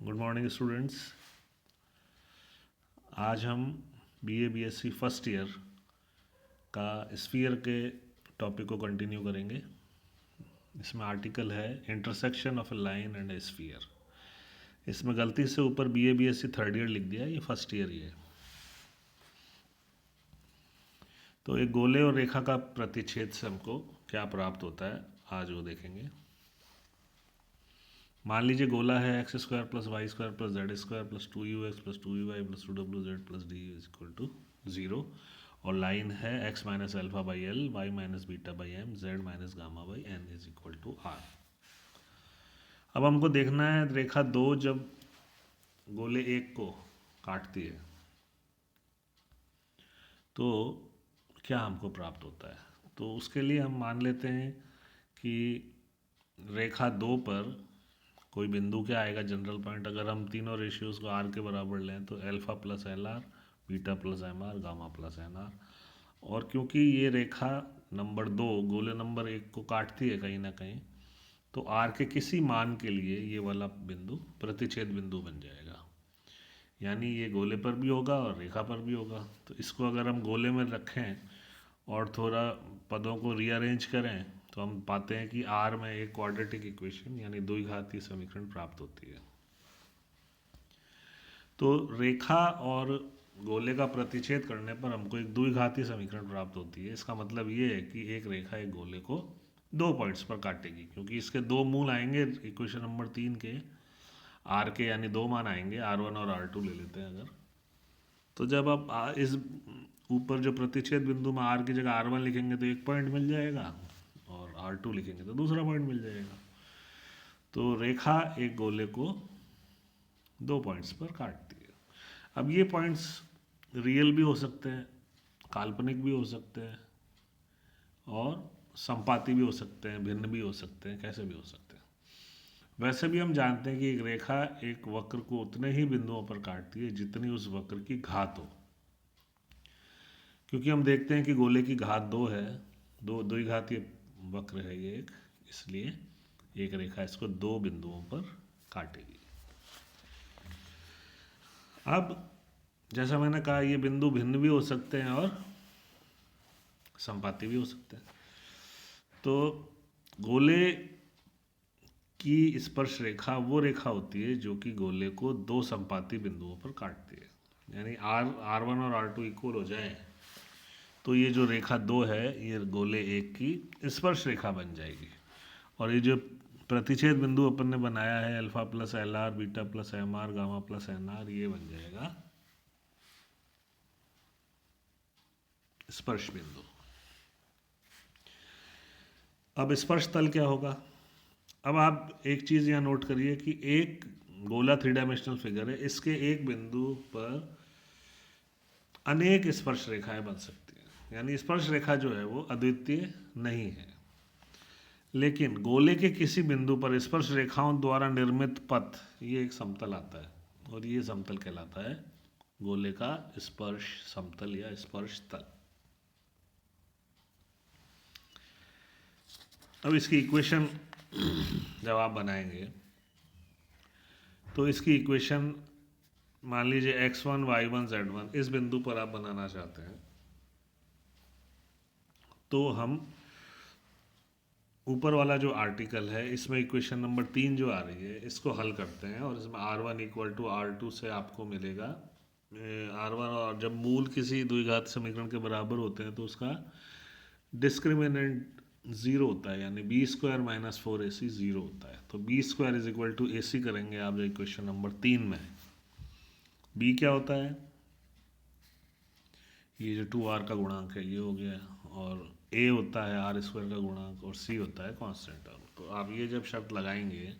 Good morning students. आज हम BA BSc first year का स्फीयर के टॉपिक को कंटिन्यू करेंगे। इसमें आर्टिकल है intersection of A line and A sphere. इसमें गलती से ऊपर बीए बीएससी थर्ड ईयर लिख दिया, ये फर्स्ट ईयर ही है। तो एक गोले और रेखा का प्रतिच्छेद से हमको क्या प्राप्त होता है आज वो देखेंगे। मान लीजिए गोला है x square plus y square plus z square plus 2u(x) plus 2vy plus 2wz plus D is equal to 0 और लाइन है x minus alpha by L, y minus beta by M, z minus gamma by N is equal to R. अब हमको देखना है रेखा दो जब गोले एक को काटती है तो क्या हमको प्राप्त होता है। तो उसके लिए हम मान लेते हैं कि रेखा दो पर कोई बिंदु क्या आएगा जनरल पॉइंट। अगर हम तीनों रेशियोज को आर के बराबर लें तो alpha plus L R, beta plus M R, gamma plus N R. और क्योंकि ये रेखा नंबर दो गोले नंबर एक को काटती है कहीं ना कहीं, तो आर के किसी मान के लिए ये वाला बिंदु प्रतिच्छेद बिंदु बन जाएगा। यानी ये गोले पर भी होगा और रेखा पर भी होगा। तो इसको अगर हम गोले में रखें और थोड़ा पदों को रीअरेंज करें तो हम पाते हैं कि आर में एक क्वाड्रेटिक इक्वेशन यानी द्विघातीय समीकरण प्राप्त होती है। तो रेखा और गोले का प्रतिच्छेद करने पर हमको एक द्विघातीय समीकरण प्राप्त होती है। इसका मतलब ये है कि एक रेखा एक गोले को दो पॉइंट्स पर काटेगी, क्योंकि इसके दो मूल आएंगे इक्वेशन नंबर 3 के आर के, यानी दो मान आएंगे R1 और R2 ले लेते हैं अगर। तो जब आप इस ऊपर जो प्रतिच्छेद बिंदु में आर की जगह R1 लिखेंगे तो एक पॉइंट मिल जाएगा और R2 लिखेंगे तो दूसरा पॉइंट मिल जाएगा। तो रेखा एक गोले को दो पॉइंट्स पर काटती है। अब ये पॉइंट्स रियल भी हो सकते हैं, काल्पनिक भी हो सकते हैं और संपाती भी हो सकते हैं, भिन्न भी हो सकते हैं, कैसे भी हो सकते हैं। वैसे भी हम जानते हैं कि एक रेखा एक वक्र को उतने ही बिंदुओं पर काटती है जितनी उस वक्र की घात हो। क्योंकि हम देखते हैं कि गोले की घात दो है, दो द्विघातीय वक्र है ये एक, इसलिए एक रेखा इसको दो बिंदुओं पर काटेगी। अब जैसा मैंने कहा ये बिंदु भिन्न भी हो सकते हैं और संपाती भी हो सकते हैं। तो गोले की स्पर्श रेखा वो रेखा होती है जो कि गोले को दो संपाती बिंदुओं पर काटती है। यानी R1 और R2 इक्वल हो जाए तो ये जो रेखा दो है ये गोले एक की स्पर्श रेखा बन जाएगी। और ये जो प्रतिच्छेद बिंदु अपन ने बनाया है alpha plus L R, beta plus M R, gamma plus N R, ये बन जाएगा स्पर्श बिंदु। अब स्पर्श तल क्या होगा। अब आप एक चीज़ यहाँ नोट करिए कि एक गोला थ्री डायमेंशनल फिगर है, इसके एक बिंदु पर अनेक स्पर्श रेखाएं बन सकती हैं। यानी स्पर्श रेखा जो है वो अद्वितीय नहीं है। लेकिन गोले के किसी बिंदु पर स्पर्श रेखाओं द्वारा निर्मित पथ, ये एक समतल आता है और ये समतल कहलाता है गोले का स्पर्श समतल या स्पर्श तल। अब इसकी इक्वेशन जब आप बनाएंगे तो इसकी इक्वेशन मान लीजिए x1 y1 z1 इस बिंदु पर आप बनाना चाहते हैं, तो हम ऊपर वाला जो आर्टिकल है इसमें इक्वेशन नंबर 3 जो आ रही है इसको हल करते हैं और इसमें R1 इक्वल टू R2 से आपको मिलेगा R1, और जब मूल किसी द्विघात समीकरण के बराबर होते हैं तो उसका डिस्क्रिमिनेंट जीरो होता है, यानी B square minus 4ac zero होता है। तो B square is equal to AC करेंगे आप जो इक्वेशन नंबर 3 में है। बी क्या होता है, ये जो 2r का गुणांक है ये हो गया, और a होता है r स्क्वायर का गुणांक और c होता है कांस्टेंट टर्म। तो आप ये जब शब्द लगाएंगे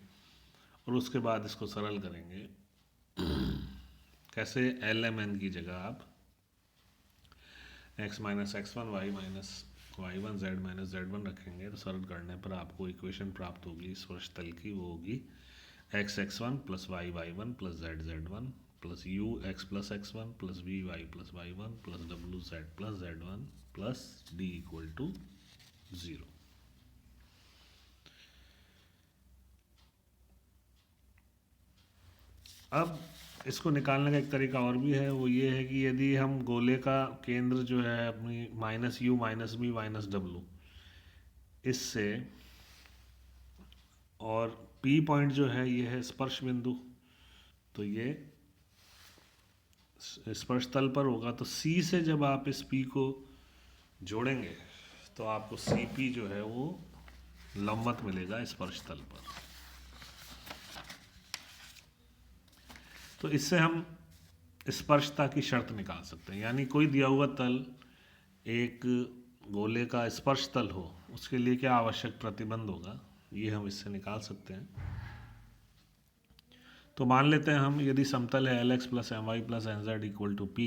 और उसके बाद इसको सरल करेंगे कैसे, lmn की जगह आप x minus x1 y minus y1 z minus z1 रखेंगे तो सरल करने पर आपको इक्वेशन प्राप्त होगी स्पर्श तल की। वो होगी x(x1) plus y(y1) plus z(z1) plus u(x plus x1) plus vy plus y1 plus wz plus z1 plus d equal to 0। अब इसको निकालने का एक तरीका और भी है, वो ये है कि यदि हम गोले का केंद्र जो है अपनी -u -b -w इससे, और P पॉइंट जो है ये है स्पर्श बिंदु, तो ये स्पर्श तल पर होगा, तो C से जब आप इस P को जोड़ेंगे तो आपको CP जो है वो लंबवत मिलेगा स्पर्श तल पर। तो इससे हम स्पर्शता की शर्त निकाल सकते हैं, यानी कोई दिया हुआ तल एक गोले का स्पर्श तल हो, उसके लिए क्या आवश्यक प्रतिबंध होगा, ये हम इससे निकाल सकते हैं। तो मान लेते हैं हम, यदि समतल है LX + MY + NZ = P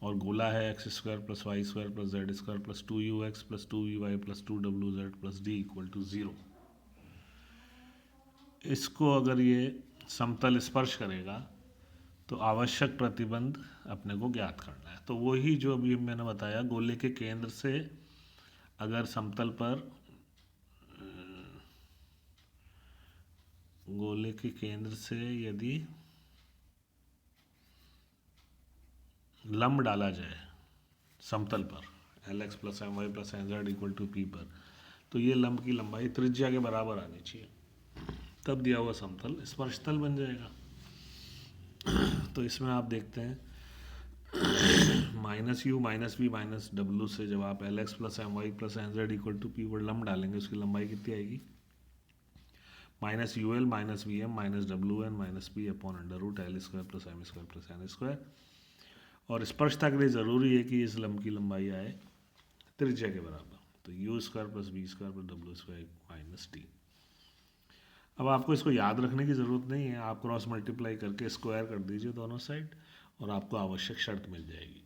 और गोला है x² + y² + z² + 2ux + 2vy + 2wz + d = 0, इसको अगर ये समतल स्पर्श करेगा तो आवश्यक प्रतिबंध अपने को ज्ञात करना है। तो वही जो अभी मैंने बताया, गोले के केंद्र से अगर समतल पर, गोले के केंद्र से यदि लंब डाला जाए समतल पर LX + MY + NZ = P पर, तो ये लंब की लंबाई त्रिज्या के बराबर आनी चाहिए, तब दिया हुआ समतल स्पर्श तल बन जाएगा। तो इसमें आप देखते हैं -u -v -w से जब आप LX + MY + NZ = P पर लंब डालेंगे, उसकी लंबाई कितनी आएगी, -ul -vm -wn -p/√L² + m² + n²। और स्पर्शता के लिए ज़रूरी है कि इस लंब की लंबाई आए त्रिज्या के बराबर, तो u² + v² + w² - t। अब आपको इसको याद रखने की ज़रूरत नहीं है, आप क्रॉस मल्टीप्लाई करके स्क्वायर कर दीजिए दोनों साइड और आपको आवश्यक शर्त मिल जाएगी।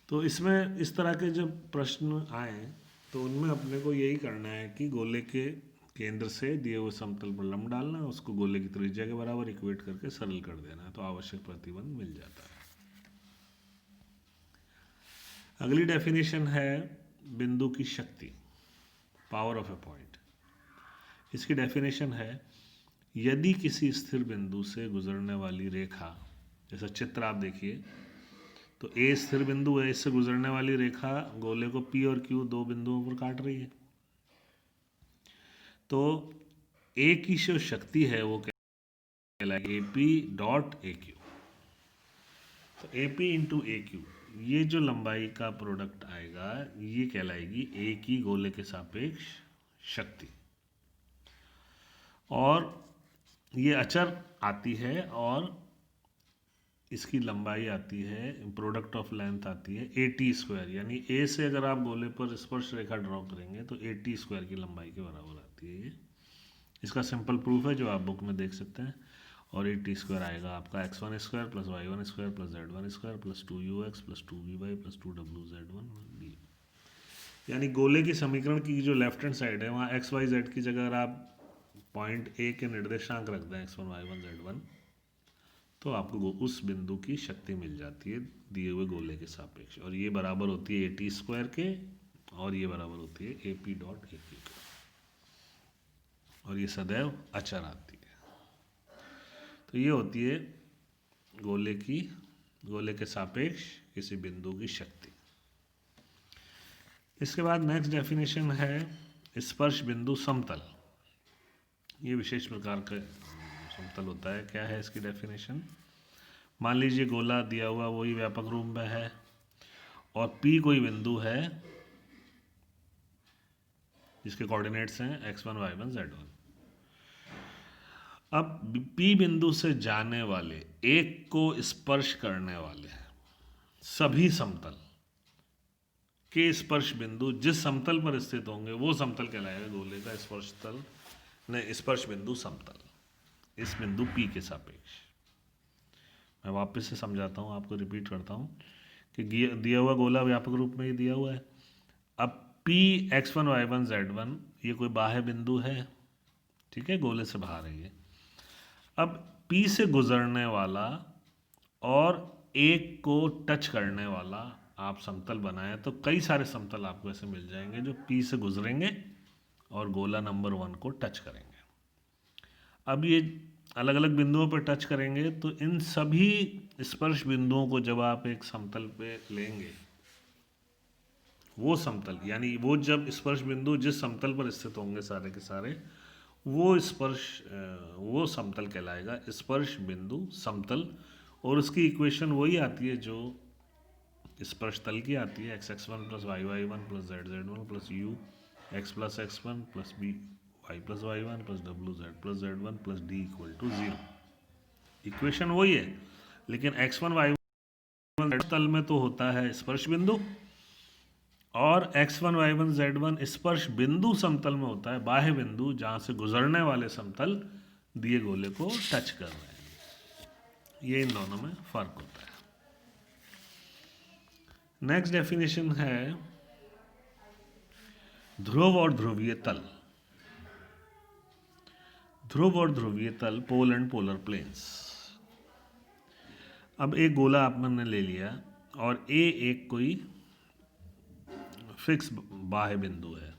तो इसमें इस तरह के जब प्रश्न आए तो उनमें अपने को यही करना है कि गोले के केंद्र से दिए हुए समतल पर लंब डालना है, उसको गोले की त्रिज्या के बराबर इक्वेट करके सरल कर देना है, तो आवश्यक प्रतिबंध मिल जाता है। अगली डेफिनेशन है बिंदु की शक्ति, पावर ऑफ ए पॉइंट। इसकी डेफिनेशन है, यदि किसी स्थिर बिंदु से गुजरने वाली रेखा, जैसा चित्र आप देखिए, तो ए स्थिर बिंदु है, इससे गुजरने वाली रेखा गोले को P और Q दो बिंदुओं पर काट रही है, तो ए की जो शक्ति है वो कहलाएगी AP.AQ। तो AP × AQ, ये जो लंबाई का प्रोडक्ट आएगा ये कहलाएगी ए की गोले के सापेक्ष शक्ति, और ये अचर आती है और इसकी लंबाई आती है, प्रोडक्ट ऑफ लेंथ आती है AT², यानी ए से अगर आप गोले पर स्पर्श रेखा ड्रॉ करेंगे तो AT² की लंबाई के बराबर आती है। ये इसका सिंपल प्रूफ है जो आप बुक में देख सकते हैं, और AT² आएगा आपका x1² + y1² + z1² + 2ux + 2vy + 2wz1d। यानी गोले की समीकरण की जो लेफ्ट हैंड साइड है वहाँ x y z की जगह अगर आप पॉइंट A के निर्देशांक रख दें x1 y1 z1, तो आपको उस बिंदु की शक्ति मिल जाती है दिए हुए गोले के सापेक्ष, और ये बराबर होती है AT² के, और ये बराबर होती है AP.AQ के, और ये सदैव अचर आती है। तो ये होती है गोले के सापेक्ष किसी बिंदु की शक्ति। इसके बाद नेक्स्ट डेफिनेशन है स्पर्श बिंदु समतल। ये विशेष प्रकार का समतल होता है। क्या है इसकी डेफिनेशन, मान लीजिए गोला दिया हुआ वही व्यापक रूप में है और P कोई बिंदु है जिसके कोऑर्डिनेट्स हैं x1 y1 z1। अब P बिंदु से जाने वाले एक को स्पर्श करने वाले सभी समतल के स्पर्श बिंदु जिस समतल पर स्थित होंगे वो समतल कहलाएगा गोले का स्पर्श तल, नहीं स्पर्श बिंदु समतल, इस बिंदु P के सापेक्ष। मैं वापस से समझाता हूँ, आपको रिपीट करता हूँ कि दिया हुआ गोला व्यापक रूप में ही दिया हुआ है। अब P x1 y1 z1 ये कोई बाह्य बिंदु है, ठीक है, गोले से बाहर है ये। अब P से गुजरने वाला और एक को टच करने वाला आप समतल बनाएं तो कई सारे समतल आपको ऐसे मिल जाएंगे जो P से गुजरेंगे और गोला नंबर 1 को टच करेंगे। अब ये अलग अलग बिंदुओं पर टच करेंगे तो इन सभी स्पर्श बिंदुओं को जब आप एक समतल पे लेंगे, वो समतल यानी वो जब स्पर्श बिंदु जिस समतल पर स्थित होंगे सारे के सारे, वो समतल कहलाएगा स्पर्श बिंदु समतल। और उसकी इक्वेशन वही आती है जो स्पर्श तल की आती है, x(x1 + y(y1) + z(z1) + u x+x1 + b y+y1 + wz+z1 + d = 0। Equation वही है, लेकिन x1 y1 तल में तो होता है स्पर्श बिंदु, और x1 y1 z1 स्पर्श बिंदु समतल में होता है बाह्य बिंदु, जहां से गुजरने वाले समतल दिए गोले को टच कर रहे हैं। ये इन दोनों में फर्क होता है। नेक्स्ट डेफिनेशन है ध्रुव और ध्रुवीय तल। ध्रुव और ध्रुवीय तल, पोल एंड पोलर प्लेन्स। अब एक गोला आपने ले लिया और ए एक कोई फिक्स बाह्य बिंदु है।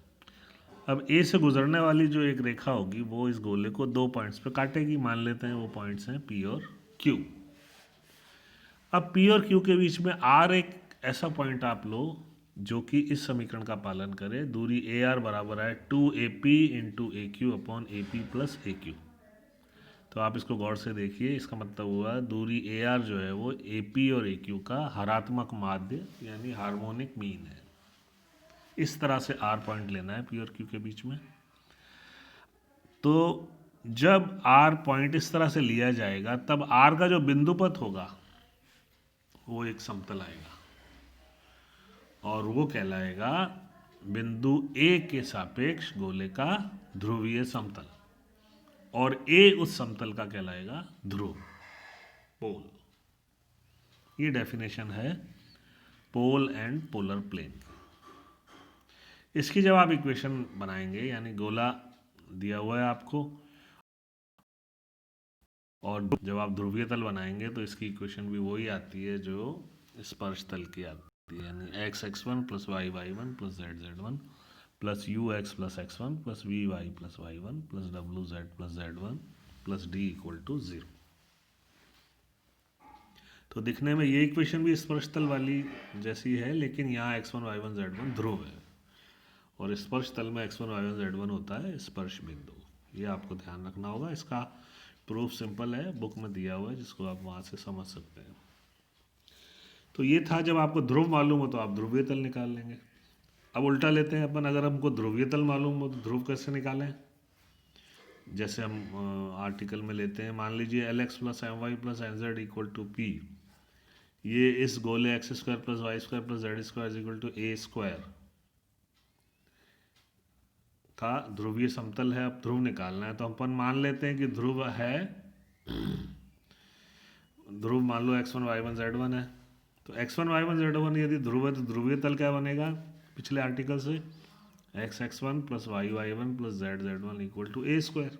अब ए से गुजरने वाली जो एक रेखा होगी वो इस गोले को 2 पॉइंट्स पे काटेगी। मान लेते हैं वो पॉइंट्स हैं पी और क्यू। अब पी और क्यू के बीच में आर एक ऐसा पॉइंट आप लो जो कि इस समीकरण का पालन करे। दूरी ए आर बराबर है 2AP × AQ / AP + AQ। तो आप इसको गौर से देखिए, इसका मतलब हुआ दूरी ए आर जो है वो AP और AQ का हरात्मक माध्य यानी हार्मोनिक मीन है। इस तरह से आर पॉइंट लेना है पी और क्यू के बीच में। तो जब आर पॉइंट इस तरह से लिया जाएगा तब आर का जो बिंदुपथ होगा वो एक समतल आएगा और वो कहलाएगा बिंदु ए के सापेक्ष गोले का ध्रुवीय समतल, और ए उस समतल का कहलाएगा ध्रुव, पोल। ये डेफिनेशन है पोल एंड पोलर प्लेन। इसकी जब आप इक्वेशन बनाएंगे, यानी गोला दिया हुआ है आपको और जब आप ध्रुवीय तल बनाएंगे तो इसकी इक्वेशन भी वही आती है जो स्पर्श तल की आती है, यानी x(x1 + y(y1 + z(z1) + ux+x1 + vy+y1 + wz+z1 + d = 0। तो दिखने में ये इक्वेशन भी स्पर्श तल वाली जैसी है, लेकिन यहाँ x1 y1 z1 ध्रुव है और स्पर्श तल में x1 y1 z1 होता है स्पर्श बिंदु। ये आपको ध्यान रखना होगा। इसका प्रूफ सिंपल है, बुक में दिया हुआ है, जिसको आप वहाँ से समझ सकते हैं। तो ये था, जब आपको ध्रुव मालूम हो तो आप ध्रुवीय तल निकाल लेंगे। अब उल्टा लेते हैं अपन, अगर हमको ध्रुवीय तल मालूम हो तो ध्रुव कैसे निकालें। जैसे हम आर्टिकल में लेते हैं, मान लीजिए Lx + My + Nz = P। ये इस गोले x² + y² + z² = a² का ध्रुवीय समतल है। अब ध्रुव निकालना है तो अपन मान लेते हैं कि ध्रुव है, ध्रुव मान लो x1 y1 z1 है। तो x1 y1 z1 यदि ध्रुव है तो ध्रुवीय तल क्या बनेगा पिछले आर्टिकल से, x(x1 + y(y1 + z(z1) = a²।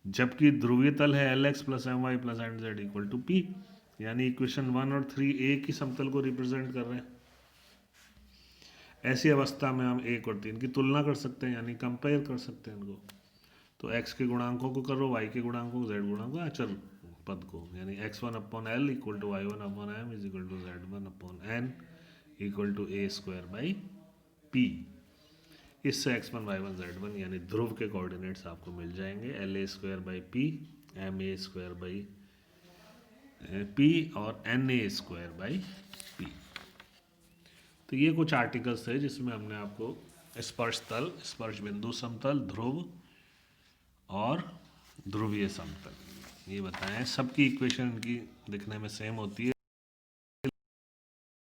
जबकि ध्रुवीय तल है Lx + My + Nz = P, यानी इक्वेशन 1 और 3 एक ही समतल को रिप्रेजेंट कर रहे हैं। ऐसी अवस्था में हम 1 और 3 की तुलना कर सकते हैं, यानी कंपेयर कर सकते हैं इनको। तो x के गुणांकों को करो, y के गुणांकों को, z गुणांकों अचर पद को, यानी x1/L = y1/m = z1/n = a²/p। इससे x1 y1 z1 यानी ध्रुव के कोऑर्डिनेट्स आपको मिल जाएंगे, LA²/p, MA²/p और NA²/p। तो ये कुछ आर्टिकल्स थे जिसमें हमने आपको स्पर्श तल, स्पर्श बिंदु समतल, ध्रुव और ध्रुवीय समतल ये बताएं। सबकी इक्वेशन इनकी दिखने में सेम होती है,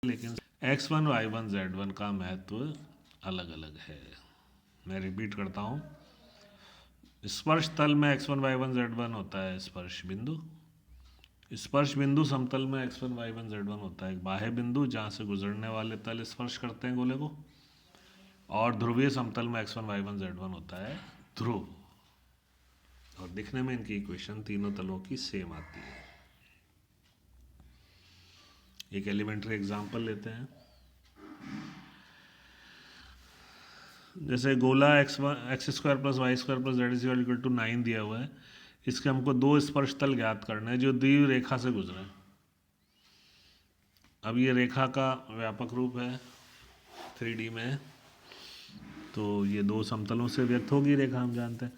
लेकिन x1 y1 z1 का महत्व अलग अलग है। मैं रिपीट करता हूँ, स्पर्श तल में x1 y1 z1 होता है स्पर्श बिंदु। स्पर्श बिंदु समतल में x1 y1 z1 होता है एक बाह्य बिंदु, जहाँ से गुजरने वाले तल स्पर्श करते हैं गोले को। और ध्रुवीय समतल में x1 y1 z1 होता है ध्रुव। और दिखने में इनकी इक्वेशन तीनों तलों की सेम आती है। एक एलिमेंट्री एग्जांपल लेते हैं। जैसे गोला x² + y² + z = 9 दिया हुआ है। इसके हमको दो स्पर्श तल ज्ञात करने हैं जो दी हुई रेखा से गुजरे। अब ये रेखा का व्यापक रूप है 3D में, तो ये दो समतलों से व्यक्त होगी रेखा, हम जानते हैं।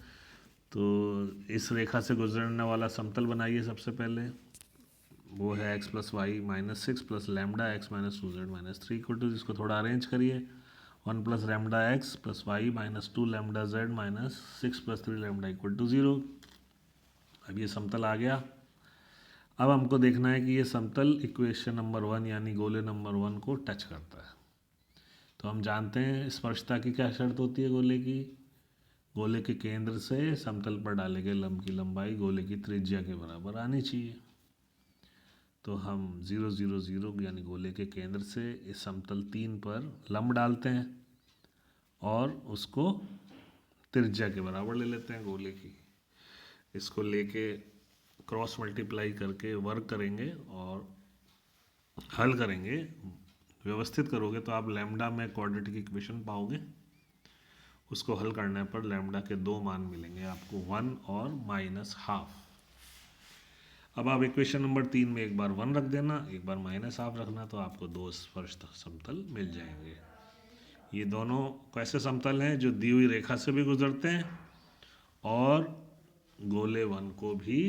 तो इस रेखा से गुजरने वाला समतल बनाइए सबसे पहले, वो है x plus y minus 6 plus lambda x minus 2z minus 3 equal to, इसको थोड़ा अरेंज करिए, 1 plus lambda x plus y minus 2 lambda z minus 6 plus 3 lambda equal to 0। अब ये समतल आ गया। अब हमको देखना है कि ये समतल इक्वेशन नंबर 1 यानी गोले नंबर 1 को टच करता है। तो हम जानते हैं स्पर्शता की क्या शर्त होती है गोले की, गोले के केंद्र से समतल पर डाले गए लंब की लंबाई गोले की त्रिज्या के बराबर आनी चाहिए। तो हम 0 0 0 यानी गोले के केंद्र से इस समतल 3 पर लंब डालते हैं और उसको त्रिज्या के बराबर ले लेते हैं गोले की। इसको लेके क्रॉस मल्टीप्लाई करके वर्क करेंगे और हल करेंगे, व्यवस्थित करोगे तो आप लैम्डा में क्वाड्रेटिक इक्वेशन पाओगे। उसको हल करने पर लैम्डा के दो मान मिलेंगे आपको, 1 और -12। अब आप इक्वेशन नंबर 3 में एक बार 1 रख देना, एक बार -12 रखना, तो आपको दो स्पर्श समतल मिल जाएंगे। ये दोनों कैसे समतल हैं, जो दी हुई रेखा से भी गुजरते हैं और गोले 1 को भी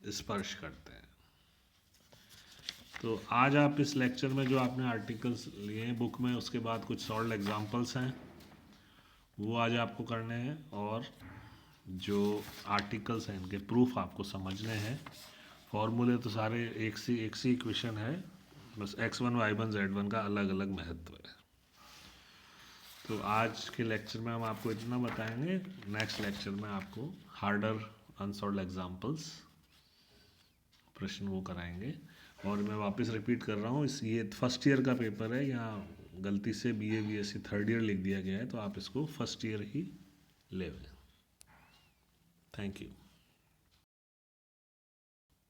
स्पर्श करते हैं। तो आज आप इस लेक्चर में जो आपने आर्टिकल्स लिए हैं बुक में, उसके बाद कुछ सॉल्व एग्जांपल्स हैं वो आज आपको करने हैं, और जो आर्टिकल्स हैं इनके प्रूफ आपको समझने हैं। फॉर्मूले तो सारे एक सी इक्वेशन है, बस x1 y1 z1 का अलग अलग महत्व है। तो आज के लेक्चर में हम आपको इतना बताएंगे, नेक्स्ट लेक्चर में आपको हार्डर अनसॉल्व्ड एग्जांपल्स प्रश्न वो कराएंगे। और मैं वापस रिपीट कर रहा हूँ, ये फर्स्ट ईयर का पेपर है, यहाँ गलती से BA BSc थर्ड ईयर लिख दिया गया है, तो आप इसको फर्स्ट ईयर ही लें। Thank you.